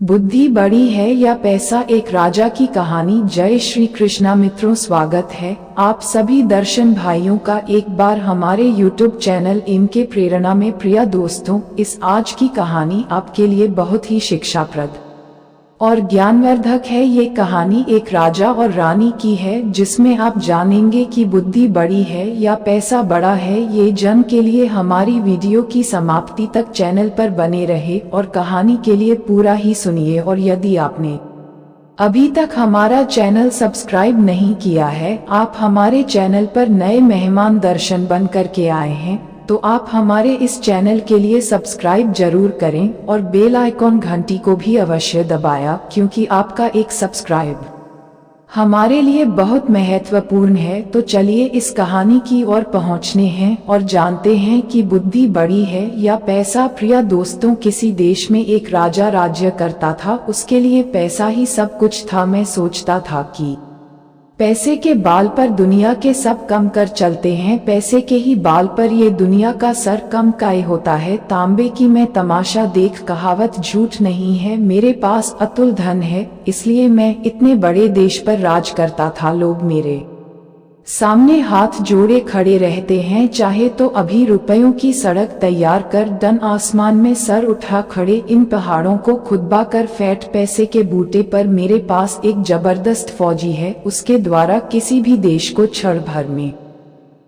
बुद्धि बड़ी है या पैसा, एक राजा की कहानी। जय श्री कृष्णा मित्रों, स्वागत है आप सभी दर्शन भाइयों का एक बार हमारे YouTube चैनल इनके प्रेरणा में। प्रिय दोस्तों, इस आज की कहानी आपके लिए बहुत ही शिक्षाप्रद और ज्ञानवर्धक है। ये कहानी एक राजा और रानी की है, जिसमें आप जानेंगे कि बुद्धि बड़ी है या पैसा बड़ा है। ये जन के लिए हमारी वीडियो की समाप्ति तक चैनल पर बने रहे और कहानी के लिए पूरा ही सुनिए। और यदि आपने अभी तक हमारा चैनल सब्सक्राइब नहीं किया है, आप हमारे चैनल पर नए मेहमान दर्शन बन करके आए हैं, तो आप हमारे इस चैनल के लिए सब्सक्राइब जरूर करें और बेल आइकॉन घंटी को भी अवश्य दबाया, क्योंकि आपका एक सब्सक्राइब हमारे लिए बहुत महत्वपूर्ण है। तो चलिए इस कहानी की ओर पहुंचने हैं और जानते हैं कि बुद्धि बड़ी है या पैसा। प्रिय दोस्तों, किसी देश में एक राजा राज्य करता था। उसके लिए पैसा ही सब कुछ था। मैं सोचता था कि पैसे के बाल पर दुनिया के सब कम कर चलते हैं, पैसे के ही बाल पर ये दुनिया का सर कम काहे होता है। तांबे की मैं तमाशा देख, कहावत झूठ नहीं है। मेरे पास अतुल धन है, इसलिए मैं इतने बड़े देश पर राज करता था। लोग मेरे सामने हाथ जोड़े खड़े रहते हैं, चाहे तो अभी रुपयों की सड़क तैयार कर डन आसमान में सर उठा खड़े। इन पहाड़ों को खुदबा कर फैट पैसे के बूटे पर मेरे पास एक जबरदस्त फौजी है। उसके द्वारा किसी भी देश को क्षण भर में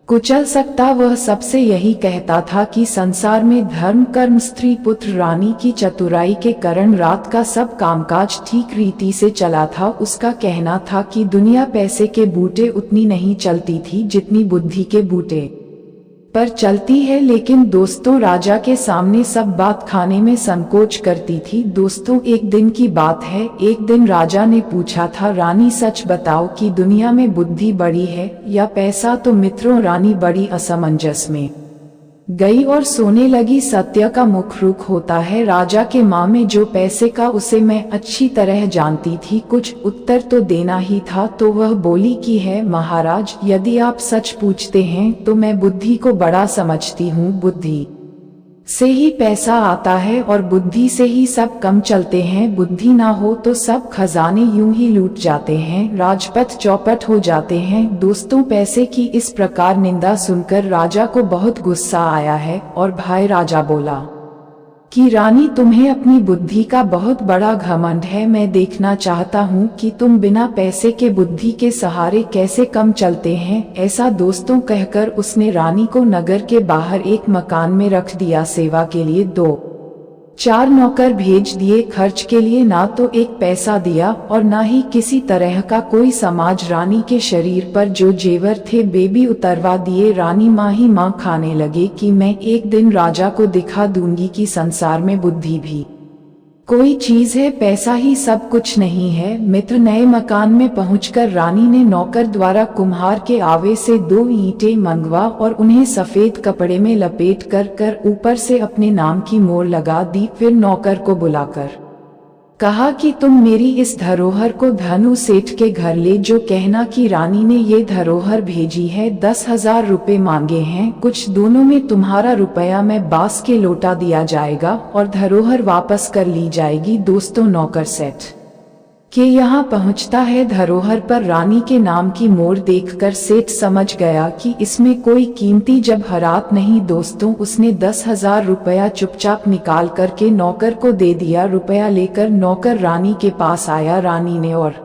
कुचल सकता। वह सबसे यही कहता था कि संसार में धर्म, कर्म, स्त्री, पुत्र, रानी की चतुराई के कारण रात का सब कामकाज ठीक रीति से चला था। उसका कहना था कि दुनिया पैसे के बूटे उतनी नहीं चलती थी जितनी बुद्धि के बूटे पर चलती है। लेकिन दोस्तों, राजा के सामने सब बात खाने में संकोच करती थी। दोस्तों, एक दिन की बात है। एक दिन राजा ने पूछा था, रानी सच बताओ कि दुनिया में बुद्धि बड़ी है या पैसा। तो मित्रों, रानी बड़ी असमंजस में गई और सोने लगी। सत्य का मुख रुख होता है। राजा के माँ में जो पैसे का, उसे मैं अच्छी तरह जानती थी। कुछ उत्तर तो देना ही था, तो वह बोली कि है महाराज, यदि आप सच पूछते हैं तो मैं बुद्धि को बड़ा समझती हूँ। बुद्धि से ही पैसा आता है और बुद्धि से ही सब कम चलते हैं। बुद्धि ना हो तो सब खजाने यूं ही लूट जाते हैं, राजपथ चौपट हो जाते हैं। दोस्तों, पैसे की इस प्रकार निंदा सुनकर राजा को बहुत गुस्सा आया है और भाई राजा बोला कि रानी, तुम्हें अपनी बुद्धि का बहुत बड़ा घमंड है। मैं देखना चाहता हूँ कि तुम बिना पैसे के बुद्धि के सहारे कैसे कम चलते हैं। ऐसा दोस्तों कहकर उसने रानी को नगर के बाहर एक मकान में रख दिया। सेवा के लिए 2-4 नौकर भेज दिए। खर्च के लिए ना तो एक पैसा दिया और ना ही किसी तरह का कोई समाज। रानी के शरीर पर जो जेवर थे बेबी उतरवा दिए। रानी माँ ही माँ खाने लगे कि मैं एक दिन राजा को दिखा दूंगी कि संसार में बुद्धि भी कोई चीज है, पैसा ही सब कुछ नहीं है। मित्र, नए मकान में पहुंचकर रानी ने नौकर द्वारा कुम्हार के आवे से 2 ईंटें मंगवा और उन्हें सफेद कपड़े में लपेट कर ऊपर से अपने नाम की मोहर लगा दी। फिर नौकर को बुलाकर कहा कि तुम मेरी इस धरोहर को धनु सेठ के घर ले जो कहना कि रानी ने ये धरोहर भेजी है। 10,000 रुपए मांगे हैं। कुछ दोनों में तुम्हारा रुपया मैं बांस के लौटा दिया जाएगा और धरोहर वापस कर ली जाएगी। दोस्तों, नौकर सेठ के यहाँ पहुँचता है। धरोहर पर रानी के नाम की मोहर देखकर सेठ समझ गया कि इसमें कोई कीमती जवाहरात नहीं। दोस्तों, उसने 10,000 रुपया चुपचाप निकाल करके नौकर को दे दिया। रुपया लेकर नौकर रानी के पास आया। रानी ने और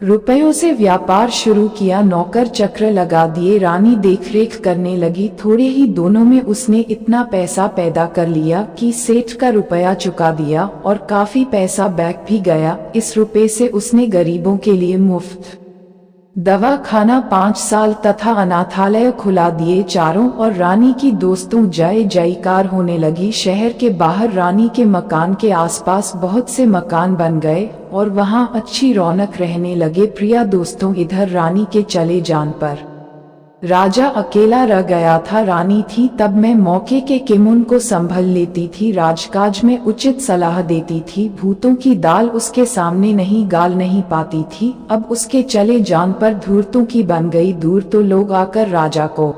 रुपयों से व्यापार शुरू किया। नौकर चक्र लगा दिए, रानी देखरेख करने लगी। थोड़े ही दोनों में उसने इतना पैसा पैदा कर लिया कि सेठ का रुपया चुका दिया और काफी पैसा बैक भी गया। इस रुपए से उसने गरीबों के लिए मुफ्त दवा खाना 5 साल तथा अनाथालय खुला दिए चारों। और रानी की दोस्तों जय जयकार होने लगी। शहर के बाहर रानी के मकान के आसपास बहुत से मकान बन गए और वहां अच्छी रौनक रहने लगे। प्रिय दोस्तों, इधर रानी के चले जान पर राजा अकेला रह गया था। रानी थी तब मैं मौके के किमुन को संभल लेती थी, राजकाज में उचित सलाह देती थी। भूतों की दाल उसके सामने नहीं गाल नहीं पाती थी। अब उसके चले जान पर धूर्तों की बन गई। दूर तो लोग आकर राजा को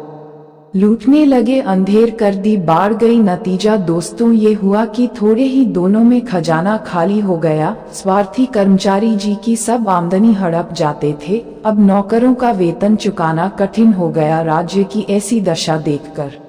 लूटने लगे, अंधेर कर दी, बाढ़ गई। नतीजा दोस्तों ये हुआ कि थोड़े ही दोनों में खजाना खाली हो गया। स्वार्थी कर्मचारी जी की सब आमदनी हड़प जाते थे। अब नौकरों का वेतन चुकाना कठिन हो गया। राज्य की ऐसी दशा देखकर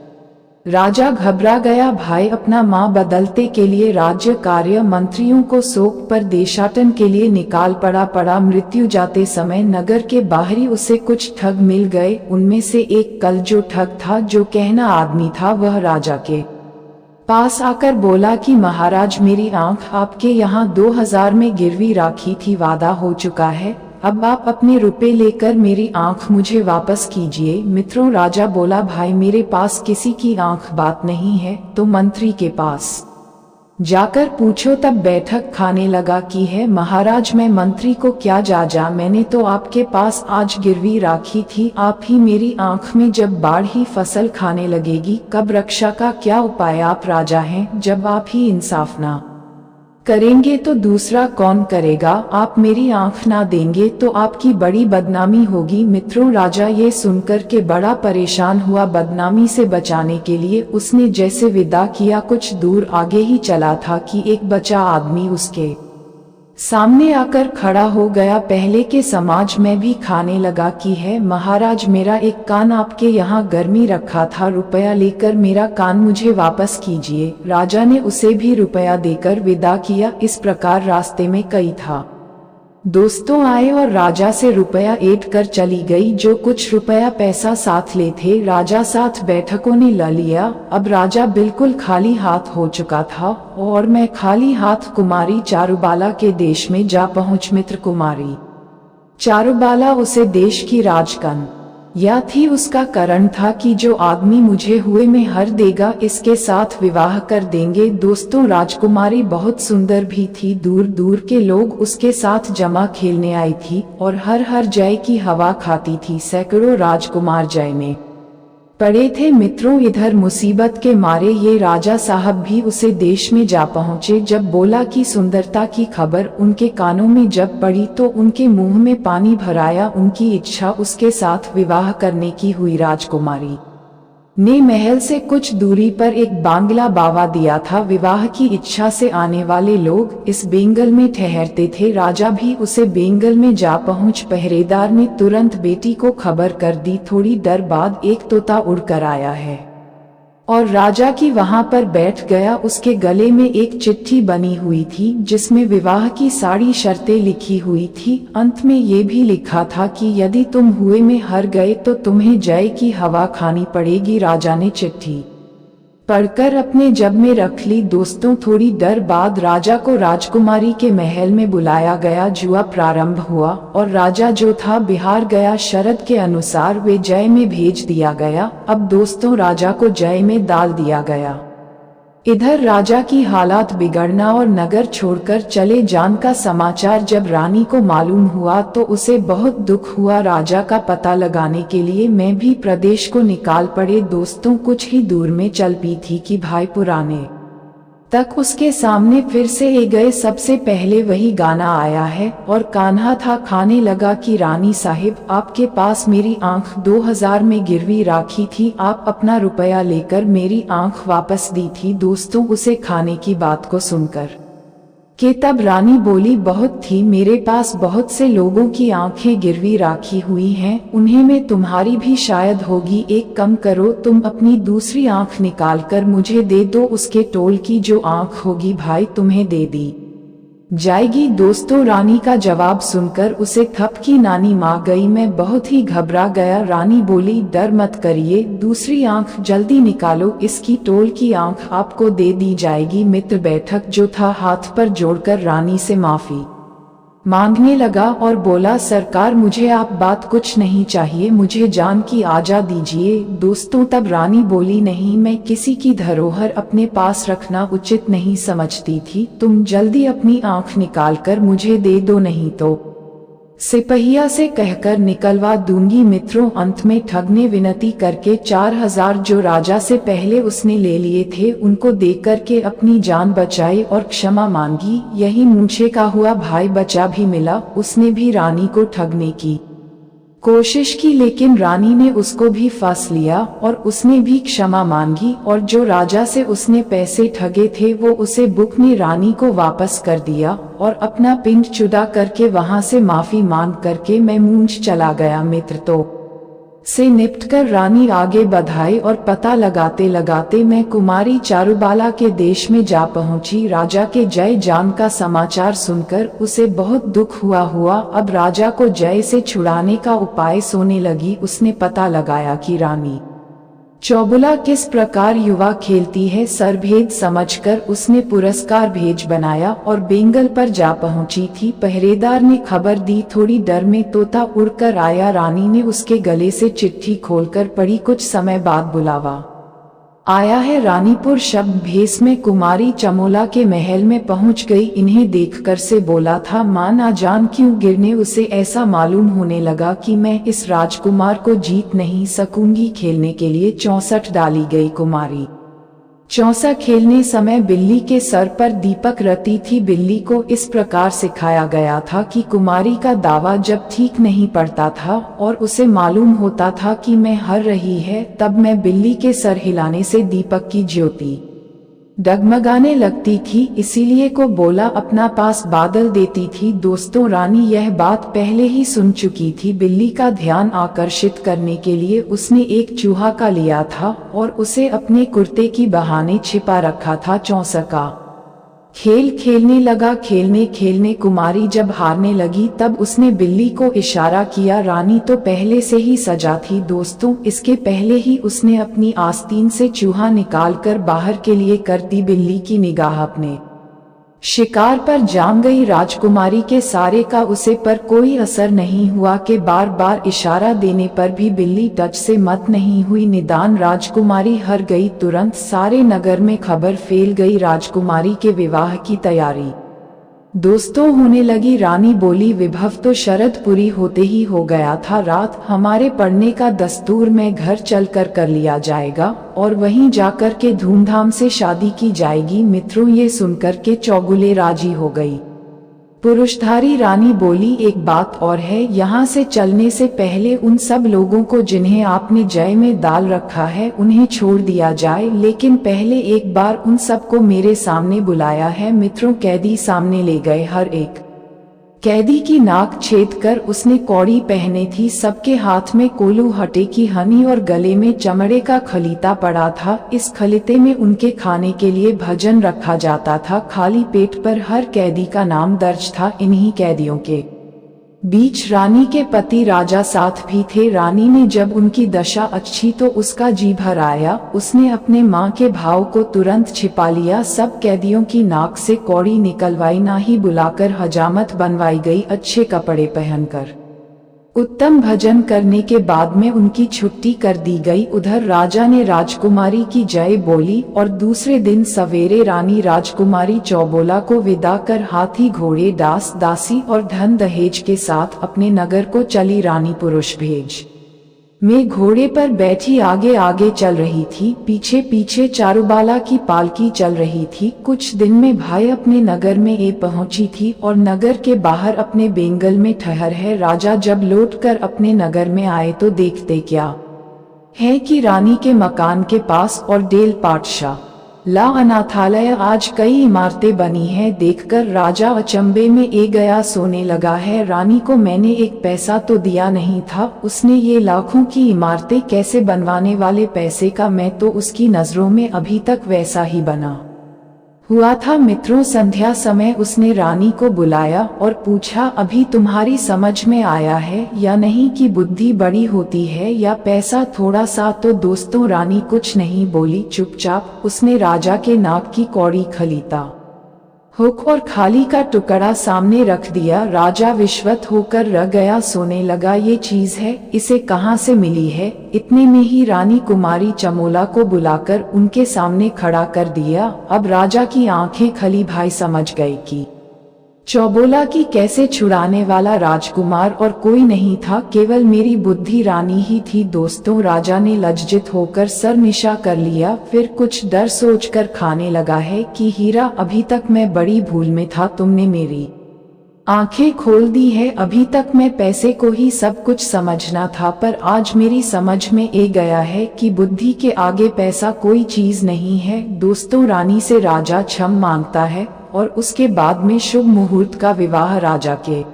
राजा घबरा गया। भाई अपना माँ बदलते के लिए राज्य कार्य मंत्रियों को शोक पर देशाटन के लिए निकाल पड़ा। मृत्यु जाते समय नगर के बाहरी उसे कुछ ठग मिल गए। उनमें से एक कल जो ठग था, जो कहना आदमी था, वह राजा के पास आकर बोला कि महाराज, मेरी आंख आपके यहाँ 2000 में गिरवी राखी थी, वादा हो चुका है, अब आप अपने रुपए लेकर मेरी आंख मुझे वापस कीजिए। मित्रों, राजा बोला, भाई मेरे पास किसी की आंख बात नहीं है, तो मंत्री के पास जाकर पूछो। तब बैठक खाने लगा कि है महाराज, मैं मंत्री को क्या जा मैंने तो आपके पास आज गिरवी राखी थी, आप ही मेरी आंख में जब बाढ़ ही फसल खाने लगेगी, कब रक्षा का क्या उपाय? आप राजा हैं, जब आप ही इंसाफ ना करेंगे तो दूसरा कौन करेगा? आप मेरी आंख ना देंगे तो आपकी बड़ी बदनामी होगी। मित्रों, राजा ये सुनकर के बड़ा परेशान हुआ। बदनामी से बचाने के लिए उसने जैसे विदा किया, कुछ दूर आगे ही चला था कि एक बचा आदमी उसके सामने आकर खड़ा हो गया। पहले के समाज में भी खाने लगा कि है महाराज, मेरा एक कान आपके यहाँ गर्मी रखा था, रुपया लेकर मेरा कान मुझे वापस कीजिए। राजा ने उसे भी रुपया देकर विदा किया। इस प्रकार रास्ते में कई था दोस्तों आए और राजा से रुपया ऐंठ कर चली गई। जो कुछ रुपया पैसा साथ ले थे, राजा साथ बैठकों ने ला लिया। अब राजा बिल्कुल खाली हाथ हो चुका था और मैं खाली हाथ कुमारी चारुबाला के देश में जा पहुंच। मित्र, कुमारी चारुबाला उसे देश की राजकन या थी। उसका कारण था कि जो आदमी मुझे हुए में हर देगा, इसके साथ विवाह कर देंगे। दोस्तों, राजकुमारी बहुत सुंदर भी थी। दूर दूर के लोग उसके साथ जमा खेलने आई थी और हर जय की हवा खाती थी। सैकड़ों राजकुमार जय में पड़े थे। मित्रों, इधर मुसीबत के मारे ये राजा साहब भी उसे देश में जा पहुँचे। जब बोला कि सुंदरता की खबर उनके कानों में जब पड़ी तो उनके मुंह में पानी भर आया। उनकी इच्छा उसके साथ विवाह करने की हुई। राजकुमारी ने महल से कुछ दूरी पर एक बांग्ला बावा दिया था। विवाह की इच्छा से आने वाले लोग इस बेंगल में ठहरते थे। राजा भी उसे बेंगल में जा पहुंच। पहरेदार ने तुरंत बेटी को खबर कर दी। थोड़ी देर बाद एक तोता उड़कर आया है और राजा की वहां पर बैठ गया। उसके गले में एक चिट्ठी बनी हुई थी जिसमें विवाह की सारी शर्तें लिखी हुई थी। अंत में ये भी लिखा था कि यदि तुम हुए में हार गए तो तुम्हें जय की हवा खानी पड़ेगी। राजा ने चिट्ठी पढ़कर अपने जब में रख ली। दोस्तों, थोड़ी देर बाद राजा को राजकुमारी के महल में बुलाया गया। जुआ प्रारंभ हुआ और राजा जो था बिहार गया। शर्त के अनुसार वे जय में भेज दिया गया। अब दोस्तों, राजा को जय में डाल दिया गया। इधर राजा की हालात बिगड़ना और नगर छोड़कर चले जान का समाचार जब रानी को मालूम हुआ तो उसे बहुत दुख हुआ। राजा का पता लगाने के लिए मैं भी प्रदेश को निकाल पड़े। दोस्तों, कुछ ही दूर में चल पी थी कि भाई पुराने तक उसके सामने फिर से ए गए। सबसे पहले वही गाना आया है और कान्हा था खाने लगा कि रानी साहिब, आपके पास मेरी आंख 2000 में गिरवी राखी थी, आप अपना रुपया लेकर मेरी आंख वापस दी थी। दोस्तों, उसे खाने की बात को सुनकर कि तब रानी बोली, बहुत थी, मेरे पास बहुत से लोगों की आंखें गिरवी राखी हुई हैं, उन्हें में तुम्हारी भी शायद होगी। एक कम करो, तुम अपनी दूसरी आंख निकाल कर मुझे दे दो, उसके टोल की जो आंख होगी भाई तुम्हें दे दी जाएगी। दोस्तों, रानी का जवाब सुनकर उसे थप की नानी माँ गई। मैं बहुत ही घबरा गया। रानी बोली, डर मत करिए, दूसरी आंख जल्दी निकालो, इसकी टोल की आंख आपको दे दी जाएगी। मित्र बैठक जो था हाथ पर जोड़कर रानी से माफी मांगने लगा और बोला, सरकार मुझे आप बात कुछ नहीं चाहिए, मुझे जान की आजा दीजिए। दोस्तों, तब रानी बोली, नहीं, मैं किसी की धरोहर अपने पास रखना उचित नहीं समझती थी, तुम जल्दी अपनी आंख निकाल कर मुझे दे दो, नहीं तो सिपहिया से कहकर निकलवा दूंगी। मित्रों, अंत में ठग ने विनती करके 4000 जो राजा से पहले उसने ले लिए थे उनको देकर के अपनी जान बचाई और क्षमा मांगी। यही मूछे का हुआ भाई बचा भी मिला, उसने भी रानी को ठगने की कोशिश की, लेकिन रानी ने उसको भी फंस लिया और उसने भी क्षमा मांगी, और जो राजा से उसने पैसे ठगे थे वो उसे बुक ने रानी को वापस कर दिया और अपना पिंड चुदा करके वहां से माफी मांग करके मैं मूंछ चला गया। मित्र तो से निपटकर रानी आगे बढ़ाई और पता लगाते लगाते मैं कुमारी चारुबाला के देश में जा पहुंची। राजा के जय जान का समाचार सुनकर उसे बहुत दुख हुआ। अब राजा को जय से छुड़ाने का उपाय सोचने लगी। उसने पता लगाया कि रानी चौबुला किस प्रकार युवा खेलती है। सरभेद समझकर उसने पुरस्कार भेज बनाया और बेंगल पर जा पहुंची थी। पहरेदार ने खबर दी, थोड़ी डर में तोता उड़कर आया। रानी ने उसके गले से चिट्ठी खोलकर पढ़ी। कुछ समय बाद बुलावा आया है। रानीपुर शब्द भेष में कुमारी चमोला के महल में पहुंच गई। इन्हें देखकर से बोला था, मां ना जान क्यों गिरने उसे ऐसा मालूम होने लगा कि मैं इस राजकुमार को जीत नहीं सकूंगी। खेलने के लिए 64 डाली गई। कुमारी चौसा खेलने समय बिल्ली के सर पर दीपक रती थी। बिल्ली को इस प्रकार सिखाया गया था कि कुमारी का दावा जब ठीक नहीं पड़ता था और उसे मालूम होता था कि मैं हार रही है, तब मैं बिल्ली के सर हिलाने से दीपक की ज्योति डगमगाने लगती थी। इसीलिए को बोला अपना पास बादल देती थी। दोस्तों, रानी यह बात पहले ही सुन चुकी थी। बिल्ली का ध्यान आकर्षित करने के लिए उसने एक चूहा का लिया था और उसे अपने कुर्ते की बहाने छिपा रखा था। चौसका खेल खेलने लगा। खेलने खेलने कुमारी जब हारने लगी तब उसने बिल्ली को इशारा किया। रानी तो पहले से ही सजा थी। दोस्तों, इसके पहले ही उसने अपनी आस्तीन से चूहा निकालकर बाहर के लिए कर दी। बिल्ली की निगाह अपने शिकार पर जाम गई। राजकुमारी के सारे का उसे पर कोई असर नहीं हुआ कि बार बार इशारा देने पर भी बिल्ली टच से मत नहीं हुई। निदान राजकुमारी हार गई। तुरंत सारे नगर में खबर फैल गई, राजकुमारी के विवाह की तैयारी दोस्तों होने लगी। रानी बोली, विभव तो शरद पूरी होते ही हो गया था। रात हमारे पढ़ने का दस्तूर में घर चलकर कर लिया जाएगा और वहीं जाकर के धूमधाम से शादी की जाएगी। मित्रों, ये सुनकर के चौगुले राजी हो गई। पुरुषधारी रानी बोली, एक बात और है, यहाँ से चलने से पहले उन सब लोगों को जिन्हें आपने जय में डाल रखा है उन्हें छोड़ दिया जाए, लेकिन पहले एक बार उन सबको मेरे सामने बुलाया है। मित्रों, कैदी सामने ले गए। हर एक कैदी की नाक छेद कर उसने कौड़ी पहने थी। सबके हाथ में कोलू हटे की हनी और गले में चमड़े का खलीता पड़ा था। इस खलीते में उनके खाने के लिए भोजन रखा जाता था। खाली पेट पर हर कैदी का नाम दर्ज था। इन्हीं कैदियों के बीच रानी के पति राजा साथ भी थे। रानी ने जब उनकी दशा अच्छी तो उसका जी भर आया। उसने अपने माँ के भाव को तुरंत छिपा लिया। सब कैदियों की नाक से कौड़ी निकलवाई, ना ही बुलाकर हजामत बनवाई गई। अच्छे कपड़े पहनकर उत्तम भजन करने के बाद में उनकी छुट्टी कर दी गई। उधर राजा ने राजकुमारी की जय बोली और दूसरे दिन सवेरे रानी राजकुमारी चौबोला को विदा कर हाथी घोड़े दास दासी और धन दहेज के साथ अपने नगर को चली। रानी पुरुष भेज में घोड़े पर बैठी आगे आगे चल रही थी, पीछे पीछे चारुबाला की पालकी चल रही थी। कुछ दिन में भाई अपने नगर में पहुंची थी और नगर के बाहर अपने बेंगल में ठहर है। राजा जब लौटकर अपने नगर में आए तो देखते क्या है कि रानी के मकान के पास और डेल पाठशाला अनाथालय आज कई इमारतें बनी हैं। देखकर राजा अचंभे में गया, सोने लगा है। रानी को मैंने एक पैसा तो दिया नहीं था, उसने ये लाखों की इमारतें कैसे बनवाने वाले पैसे का मैं तो उसकी नजरों में अभी तक वैसा ही बना हुआ था। मित्रों, संध्या समय उसने रानी को बुलाया और पूछा, अभी तुम्हारी समझ में आया है या नहीं कि बुद्धि बड़ी होती है या पैसा थोड़ा सा? तो दोस्तों, रानी कुछ नहीं बोली, चुपचाप उसने राजा के नाक की कौड़ी खलीता हुक और खाली का टुकड़ा सामने रख दिया। राजा विश्वत होकर रह गया, सोने लगा। ये चीज है, इसे कहाँ से मिली है? इतने में ही रानी कुमारी चमोला को बुलाकर उनके सामने खड़ा कर दिया। अब राजा की आंखें खली, भाई समझ गए कि चौबोला की कैसे छुड़ाने वाला राजकुमार और कोई नहीं था, केवल मेरी बुद्धि रानी ही थी। दोस्तों, राजा ने लज्जित होकर सर निशा कर लिया, फिर कुछ डर सोचकर खाने लगा है कि हीरा, अभी तक मैं बड़ी भूल में था। तुमने मेरी आंखें खोल दी है। अभी तक मैं पैसे को ही सब कुछ समझना था, पर आज मेरी समझ में ए गया है कि बुद्धि के आगे पैसा कोई चीज नहीं है। दोस्तों, रानी से राजा क्षमा मांगता है और उसके बाद में शुभ मुहूर्त का विवाह राजा के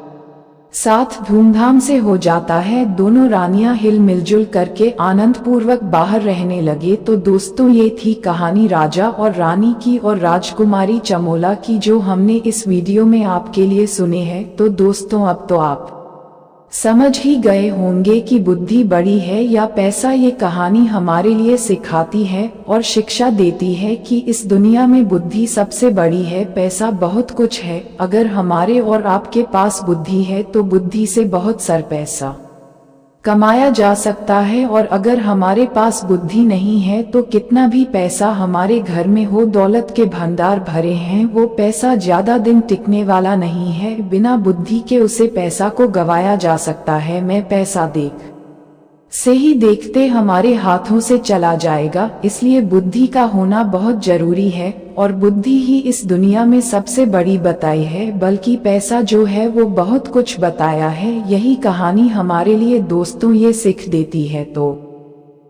साथ धूमधाम से हो जाता है। दोनों रानियां हिल मिलजुल करके आनंद पूर्वक बाहर रहने लगे। तो दोस्तों, ये थी कहानी राजा और रानी की और राजकुमारी चमोला की, जो हमने इस वीडियो में आपके लिए सुने हैं। तो दोस्तों, अब तो आप समझ ही गए होंगे कि बुद्धि बड़ी है या पैसा। ये कहानी हमारे लिए सिखाती है और शिक्षा देती है कि इस दुनिया में बुद्धि सबसे बड़ी है। पैसा बहुत कुछ है, अगर हमारे और आपके पास बुद्धि है तो बुद्धि से बहुत सारा पैसा कमाया जा सकता है। और अगर हमारे पास बुद्धि नहीं है तो कितना भी पैसा हमारे घर में हो, दौलत के भंडार भरे हैं, वो पैसा ज्यादा दिन टिकने वाला नहीं है। बिना बुद्धि के उसे पैसा को गवाया जा सकता है। मैं पैसा देख से ही देखते हमारे हाथों से चला जाएगा। इसलिए बुद्धि का होना बहुत जरूरी है और बुद्धि ही इस दुनिया में सबसे बड़ी बताई है। बल्कि पैसा जो है वो बहुत कुछ बताया है। यही कहानी हमारे लिए दोस्तों ये सीख देती है। तो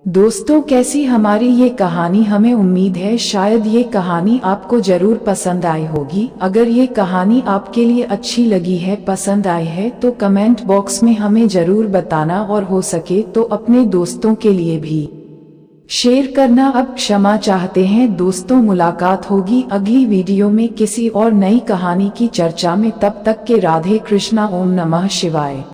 दोस्तों, कैसी हमारी ये कहानी? हमें उम्मीद है शायद ये कहानी आपको जरूर पसंद आई होगी। अगर ये कहानी आपके लिए अच्छी लगी है, पसंद आई है, तो कमेंट बॉक्स में हमें जरूर बताना और हो सके तो अपने दोस्तों के लिए भी शेयर करना। अब क्षमा चाहते हैं दोस्तों, मुलाकात होगी अगली वीडियो में किसी और नई कहानी की चर्चा में। तब तक के राधे कृष्णा, ओम नमः शिवाय।